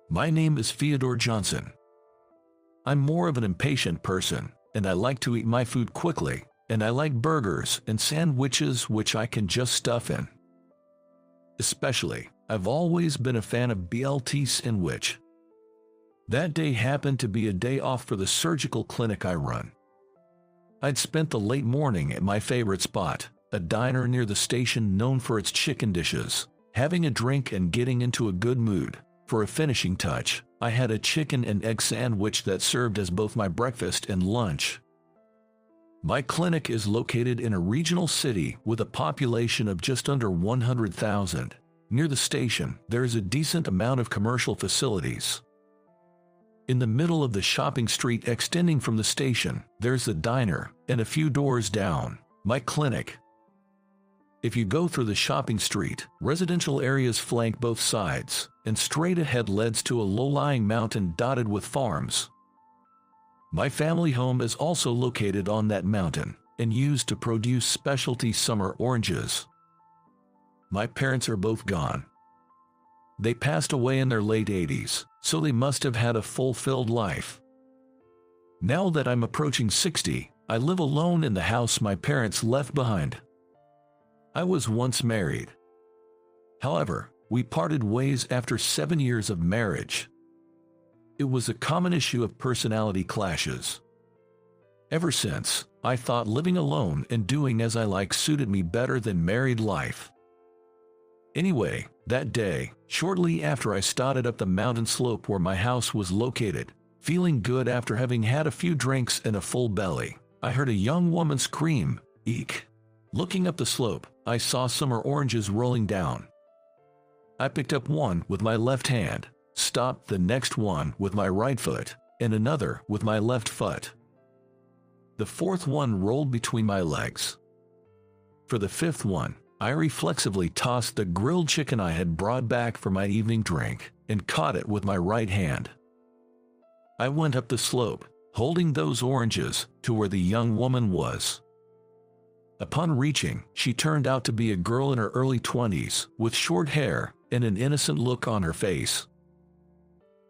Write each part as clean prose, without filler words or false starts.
My name is Theodore Johnson. I'm more of an impatient person, and I like to eat my food quickly, and I like burgers and sandwiches which I can just stuff in. Especially, I've always been a fan of BLT sandwich. That day happened to be a day off for the surgical clinic I run. I'd spent the late morning at my favorite spot, a diner near the station known for its chicken dishes, having a drink and getting into a good mood. For a finishing touch, I had a chicken and egg sandwich that served as both my breakfast and lunch. My clinic is located in a regional city with a population of just under 100,000. Near the station, there is a decent amount of commercial facilities. In the middle of the shopping street extending from the station, there's the diner, and a few doors down, my clinic. If you go through the shopping street, residential areas flank both sides, and straight ahead leads to a low-lying mountain dotted with farms. My family home is also located on that mountain, and used to produce specialty summer oranges. My parents are both gone. They passed away in their late 80s, so they must have had a fulfilled life. Now that I'm approaching 60, I live alone in the house my parents left behind. I was once married. However, we parted ways after 7 years of marriage. It was a common issue of personality clashes. Ever since, I thought living alone and doing as I like suited me better than married life. Anyway, that day, shortly after I started up the mountain slope where my house was located, feeling good after having had a few drinks and a full belly, I heard a young woman scream, "Eek!" Looking up the slope, I saw summer oranges rolling down. I picked up one with my left hand, stopped the next one with my right foot, and another with my left foot. The fourth one rolled between my legs. For the fifth one, I reflexively tossed the grilled chicken I had brought back for my evening drink, and caught it with my right hand. I went up the slope, holding those oranges, to where the young woman was. Upon reaching, she turned out to be a girl in her early 20s, with short hair and an innocent look on her face.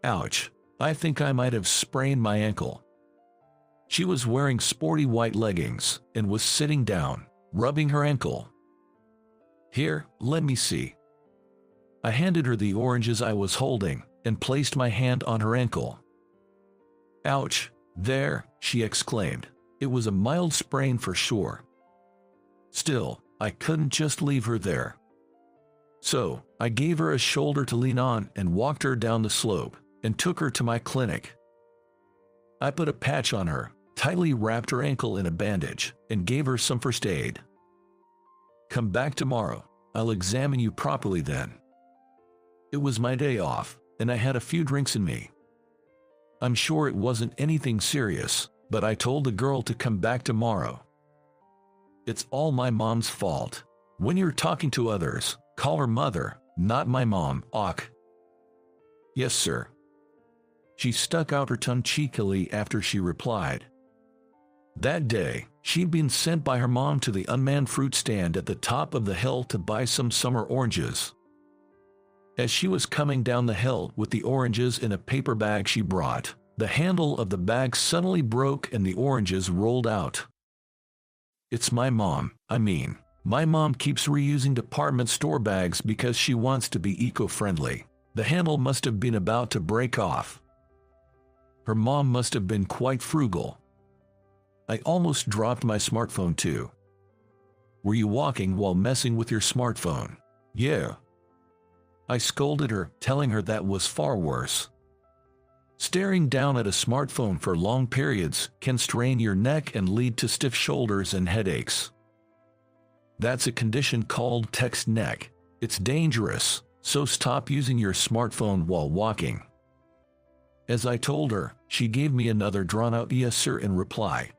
Ouch, I think I might have sprained my ankle. She was wearing sporty white leggings, and was sitting down, rubbing her ankle. "Here, let me see." I handed her the oranges I was holding, and placed my hand on her ankle. "Ouch, there," she exclaimed. It was a mild sprain for sure. Still, I couldn't just leave her there. So, I gave her a shoulder to lean on and walked her down the slope, and took her to my clinic. I put a patch on her, tightly wrapped her ankle in a bandage, and gave her some first aid. "Come back tomorrow, I'll examine you properly then." It was my day off, and I had a few drinks in me. I'm sure it wasn't anything serious, but I told the girl to come back tomorrow. It's all my mom's fault. When you're talking to others, call her mother, not my mom, ok? "Yes, sir." She stuck out her tongue cheekily after she replied. That day, she'd been sent by her mom to the unmanned fruit stand at the top of the hill to buy some summer oranges. As she was coming down the hill with the oranges in a paper bag she brought, the handle of the bag suddenly broke and the oranges rolled out. It's my mom, my mom keeps reusing department store bags because she wants to be eco-friendly. The handle must have been about to break off. Her mom must have been quite frugal. I almost dropped my smartphone too. "Were you walking while messing with your smartphone?" "Yeah." I scolded her, telling her that was far worse. Staring down at a smartphone for long periods can strain your neck and lead to stiff shoulders and headaches. That's a condition called text neck. It's dangerous, so stop using your smartphone while walking. As I told her, she gave me another drawn-out "yes sir" in reply.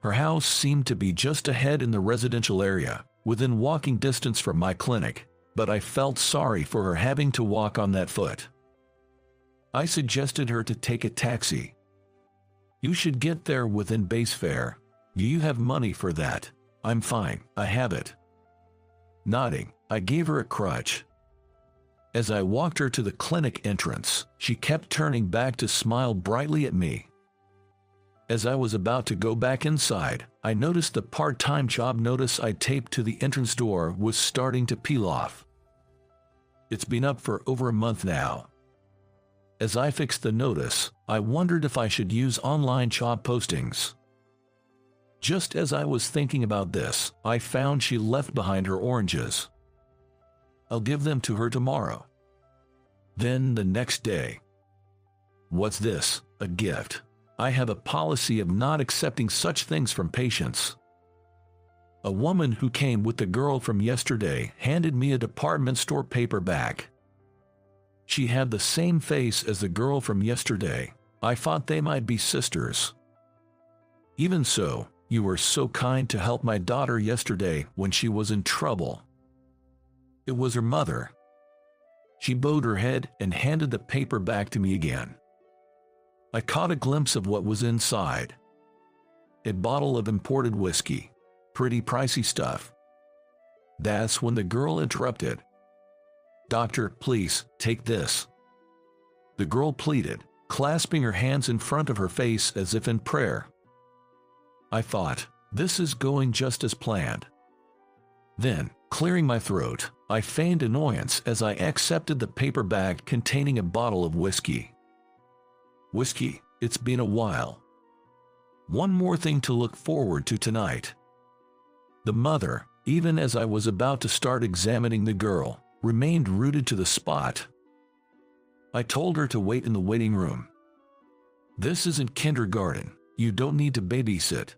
Her house seemed to be just ahead in the residential area, within walking distance from my clinic, but I felt sorry for her having to walk on that foot. I suggested her to take a taxi. "You should get there within base fare. You have money for that." "I'm fine, I have it." Nodding, I gave her a crutch. As I walked her to the clinic entrance, she kept turning back to smile brightly at me. As I was about to go back inside, I noticed the part-time job notice I taped to the entrance door was starting to peel off. It's been up for over a month now. As I fixed the notice, I wondered if I should use online job postings. Just as I was thinking about this, I found she left behind her oranges. I'll give them to her tomorrow. Then the next day. What's this? A gift? I have a policy of not accepting such things from patients. A woman who came with the girl from yesterday handed me a department store paperback. She had the same face as the girl from yesterday. I thought they might be sisters. Even so, you were so kind to help my daughter yesterday when she was in trouble. It was her mother. She bowed her head and handed the paper back to me again. I caught a glimpse of what was inside. A bottle of imported whiskey. Pretty pricey stuff. That's when the girl interrupted. "Doctor, please, take this." The girl pleaded, clasping her hands in front of her face as if in prayer. I thought, this is going just as planned. Then, clearing my throat, I feigned annoyance as I accepted the paper bag containing a bottle of whiskey. Whiskey, it's been a while. One more thing to look forward to tonight. The mother, even as I was about to start examining the girl, remained rooted to the spot. I told her to wait in the waiting room. This isn't kindergarten. You don't need to babysit.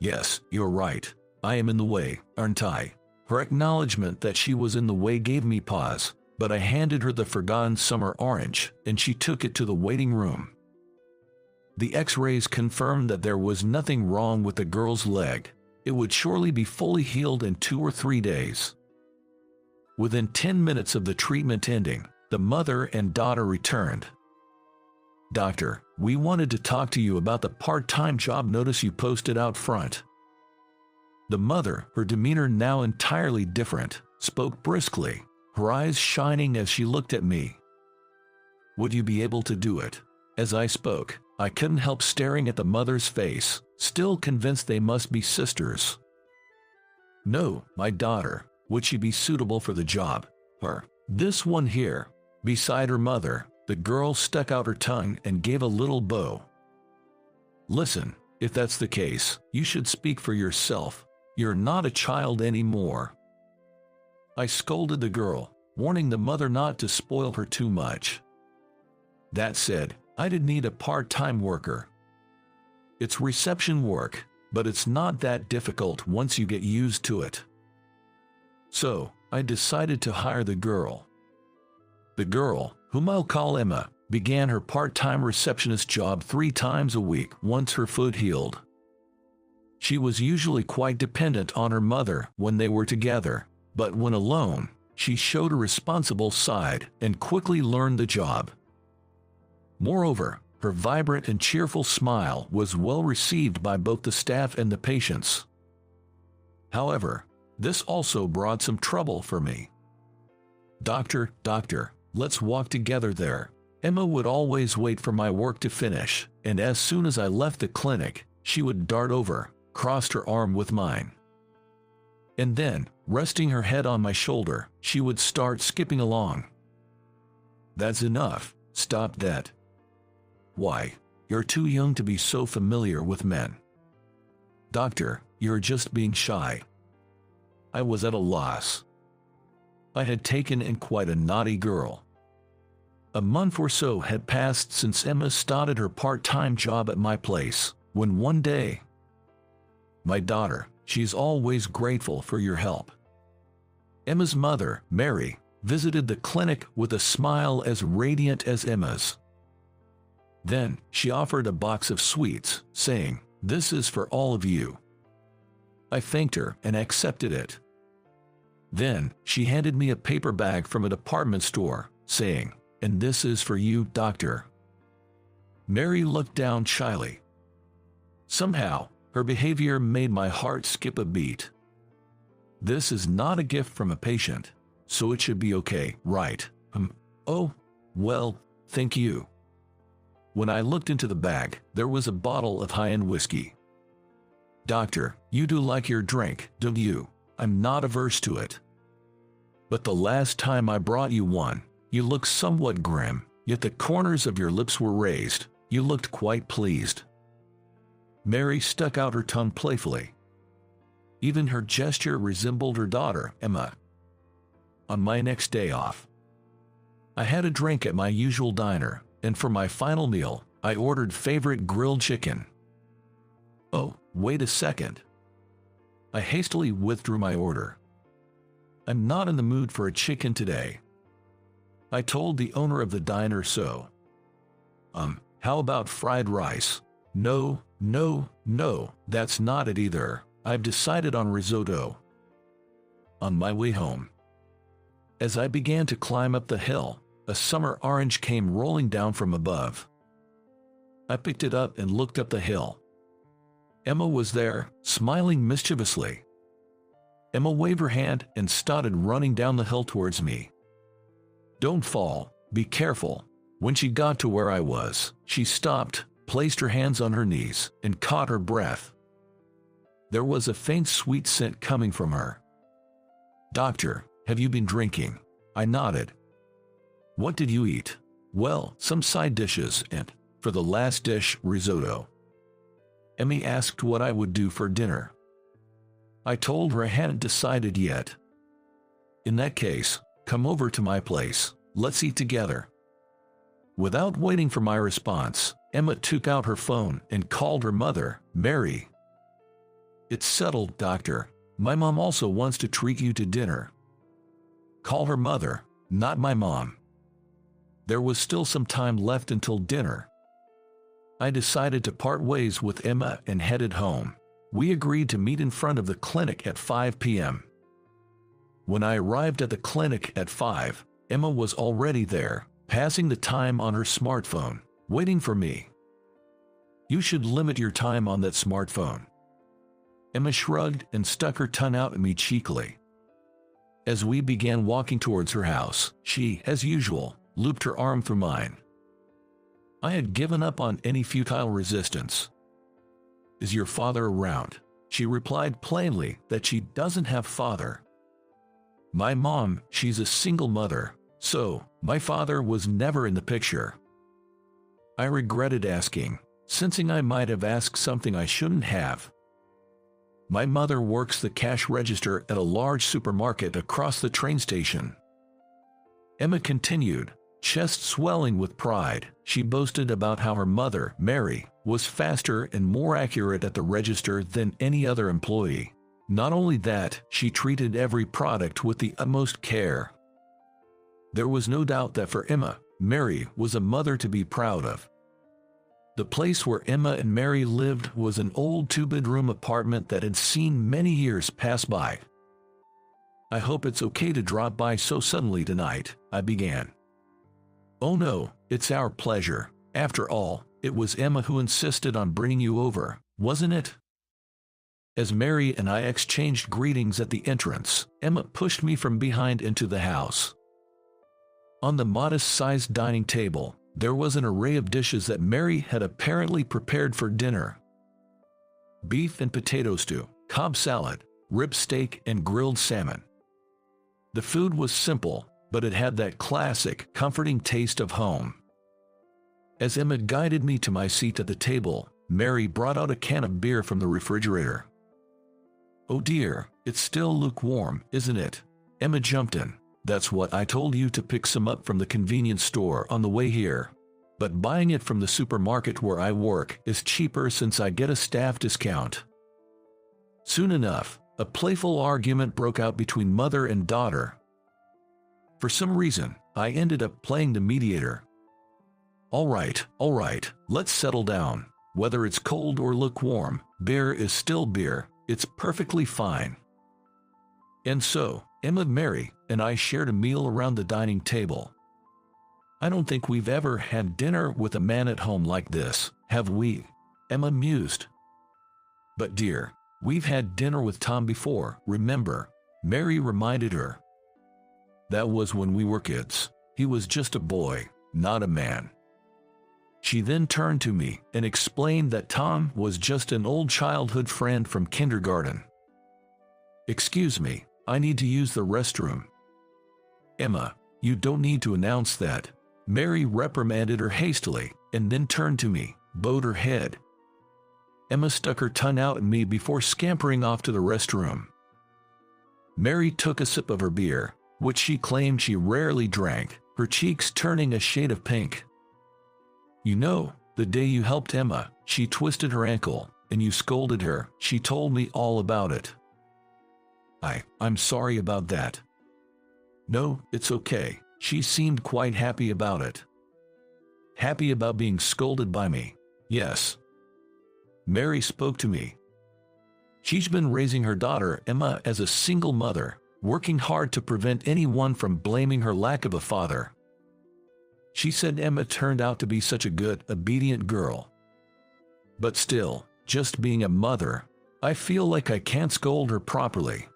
Yes, you're right. I am in the way, aren't I? Her acknowledgement that she was in the way gave me pause, but I handed her the forgotten summer orange, and she took it to the waiting room. The X-rays confirmed that there was nothing wrong with the girl's leg. It would surely be fully healed in 2 or 3 days. Within 10 minutes of the treatment ending, the mother and daughter returned. "Doctor, we wanted to talk to you about the part-time job notice you posted out front." The mother, her demeanor now entirely different, spoke briskly, her eyes shining as she looked at me. "Would you be able to do it?" As I spoke, I couldn't help staring at the mother's face, still convinced they must be sisters. "No, my daughter. Would she be suitable for the job?" "Her. This one here." Beside her mother, the girl stuck out her tongue and gave a little bow. "Listen, if that's the case, you should speak for yourself. You're not a child anymore." I scolded the girl, warning the mother not to spoil her too much. That said, I did need a part-time worker. It's reception work, but it's not that difficult once you get used to it. So, I decided to hire the girl. The girl, whom I'll call Emma, began her part-time receptionist job 3 times a week once her foot healed. She was usually quite dependent on her mother when they were together, but when alone, she showed a responsible side and quickly learned the job. Moreover, her vibrant and cheerful smile was well received by both the staff and the patients. However, this also brought some trouble for me. Doctor, let's walk together there." Emma would always wait for my work to finish, and as soon as I left the clinic, she would dart over, crossed her arm with mine. And then, resting her head on my shoulder, she would start skipping along. "That's enough. Stop that." "Why? You're too young to be so familiar with men." "Doctor, you're just being shy." I was at a loss. I had taken in quite a naughty girl. A month or so had passed since Emma started her part-time job at my place, when one day, "My daughter, she's always grateful for your help." Emma's mother, Mary, visited the clinic with a smile as radiant as Emma's. Then, she offered a box of sweets, saying, "This is for all of you." I thanked her and accepted it. Then, she handed me a paper bag from a department store, saying, "And this is for you, doctor." Mary looked down shyly. Somehow, her behavior made my heart skip a beat. This is not a gift from a patient. so it should be okay, right? Oh, well, thank you. When I looked into the bag, there was a bottle of high-end whiskey. Doctor, you do like your drink, don't you? I'm not averse to it. But the last time I brought you one, you looked somewhat grim, yet the corners of your lips were raised. You looked quite pleased. Mary stuck out her tongue playfully. Even her gesture resembled her daughter, Emma. On my next day off, I had a drink at my usual diner, and for my final meal, I ordered favorite grilled chicken. Oh, wait a second. I hastily withdrew my order. I'm not in the mood for a chicken today. I told the owner of the diner so. How about fried rice? No, that's not it either. I've decided on risotto. On my way home, as I began to climb up the hill, a summer orange came rolling down from above. I picked it up and looked up the hill. Emma was there, smiling mischievously. Emma waved her hand and started running down the hill towards me. Don't fall, be careful. When she got to where I was, she stopped, placed her hands on her knees, and caught her breath. There was a faint sweet scent coming from her. Doctor, have you been drinking? I nodded. What did you eat? Well, some side dishes and, for the last dish, risotto. Emmy asked what I would do for dinner. I told her I hadn't decided yet. In that case, come over to my place, let's eat together. Without waiting for my response, Emma took out her phone and called her mother, Mary. It's settled, doctor. My mom also wants to treat you to dinner. Call her mother, not my mom. There was still some time left until dinner. I decided to part ways with Emma and headed home. We agreed to meet in front of the clinic at 5 p.m. When I arrived at the clinic at 5, Emma was already there, passing the time on her smartphone, waiting for me. You should limit your time on that smartphone. Emma shrugged and stuck her tongue out at me cheekily. As we began walking towards her house, she, as usual, looped her arm through mine. I had given up on any futile resistance. Is your father around? She replied plainly that she doesn't have father. My mom, she's a single mother, so my father was never in the picture. I regretted asking, sensing I might have asked something I shouldn't have. My mother works the cash register at a large supermarket across the train station. Emma continued, chest swelling with pride. She boasted about how her mother, Mary, was faster and more accurate at the register than any other employee. Not only that, she treated every product with the utmost care. There was no doubt that for Emma, Mary was a mother to be proud of. The place where Emma and Mary lived was an old two-bedroom apartment that had seen many years pass by. I hope it's okay to drop by so suddenly tonight, I began. Oh no, it's our pleasure. After all, it was Emma who insisted on bringing you over, wasn't it? As Mary and I exchanged greetings at the entrance, Emma pushed me from behind into the house. On the modest-sized dining table, there was an array of dishes that Mary had apparently prepared for dinner. Beef and potato stew, Cobb salad, rib steak, and grilled salmon. The food was simple, but it had that classic, comforting taste of home. As Emma guided me to my seat at the table, Mary brought out a can of beer from the refrigerator. Oh dear, it's still lukewarm, isn't it? Emma jumped in. That's what I told you to pick some up from the convenience store on the way here. But buying it from the supermarket where I work is cheaper since I get a staff discount. Soon enough, a playful argument broke out between mother and daughter. For some reason, I ended up playing the mediator. All right, let's settle down. Whether it's cold or lukewarm, beer is still beer. It's perfectly fine. And so, Emma, Mary, and I shared a meal around the dining table. I don't think we've ever had dinner with a man at home like this, have we? Emma mused. But dear, we've had dinner with Tom before, remember? Mary reminded her. That was when we were kids. He was just a boy, not a man. She then turned to me and explained that Tom was just an old childhood friend from kindergarten. Excuse me, I need to use the restroom. Emma, you don't need to announce that. Mary reprimanded her hastily and then turned to me, bowed her head. Emma stuck her tongue out at me before scampering off to the restroom. Mary took a sip of her beer, which she claimed she rarely drank, her cheeks turning a shade of pink. You know, the day you helped Emma, she twisted her ankle, and you scolded her. She told me all about it. I'm sorry about that. No, it's okay. She seemed quite happy about it. Happy about being scolded by me. Yes. Mary spoke to me. She's been raising her daughter, Emma, as a single mother, working hard to prevent anyone from blaming her lack of a father. She said Emma turned out to be such a good, obedient girl. But still, just being a mother, I feel like I can't scold her properly.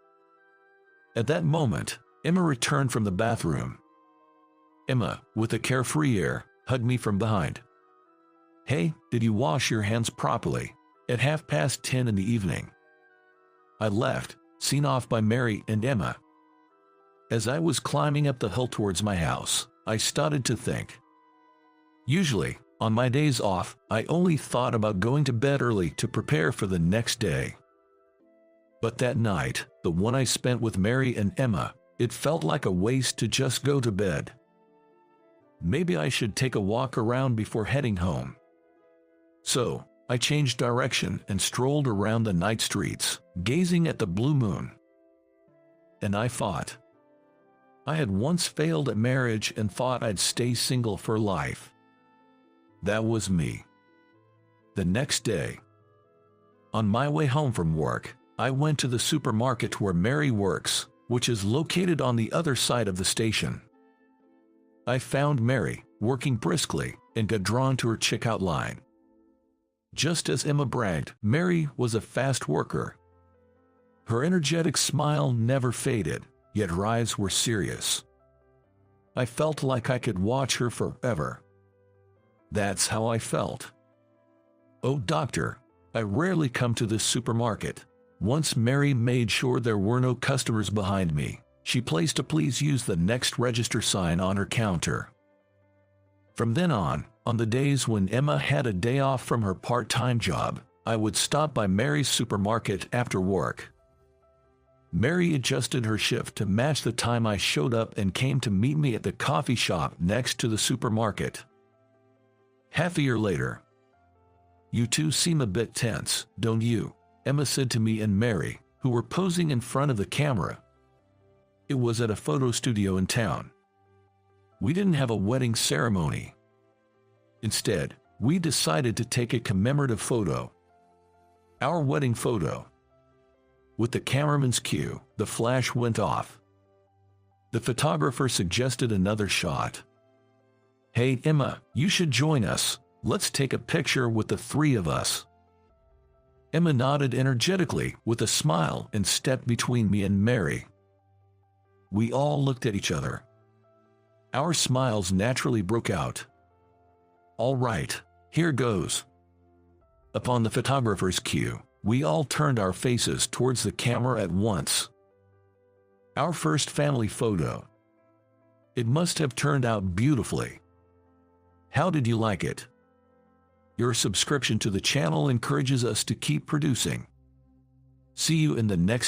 At that moment, Emma returned from the bathroom. Emma, with a carefree air, hugged me from behind. Hey, did you wash your hands properly? At 10:30 in the evening. I left, seen off by Mary and Emma. As I was climbing up the hill towards my house, I started to think. Usually, on my days off, I only thought about going to bed early to prepare for the next day. But that night, the one I spent with Mary and Emma, it felt like a waste to just go to bed. Maybe I should take a walk around before heading home. So, I changed direction and strolled around the night streets, gazing at the blue moon. And I thought. I had once failed at marriage and thought I'd stay single for life. That was me. The next day, on my way home from work, I went to the supermarket where Mary works, which is located on the other side of the station. I found Mary, working briskly, and got drawn to her checkout line. Just as Emma bragged, Mary was a fast worker. Her energetic smile never faded, yet her eyes were serious. I felt like I could watch her forever. That's how I felt. Oh, doctor, I rarely come to this supermarket. Once Mary made sure there were no customers behind me, she placed a "Please use the next register" sign on her counter. From then on the days when Emma had a day off from her part-time job, I would stop by Mary's supermarket after work. Mary adjusted her shift to match the time I showed up and came to meet me at the coffee shop next to the supermarket. Half a year later. You two seem a bit tense, don't you? Emma said to me and Mary, who were posing in front of the camera. It was at a photo studio in town. We didn't have a wedding ceremony. Instead, we decided to take a commemorative photo. Our wedding photo. With the cameraman's cue, the flash went off. The photographer suggested another shot. Hey Emma, you should join us. Let's take a picture with the three of us. Emma nodded energetically with a smile and stepped between me and Mary. We all looked at each other. Our smiles naturally broke out. All right, here goes. Upon the photographer's cue, we all turned our faces towards the camera at once. Our first family photo. It must have turned out beautifully. How did you like it? Your subscription to the channel encourages us to keep producing. See you in the next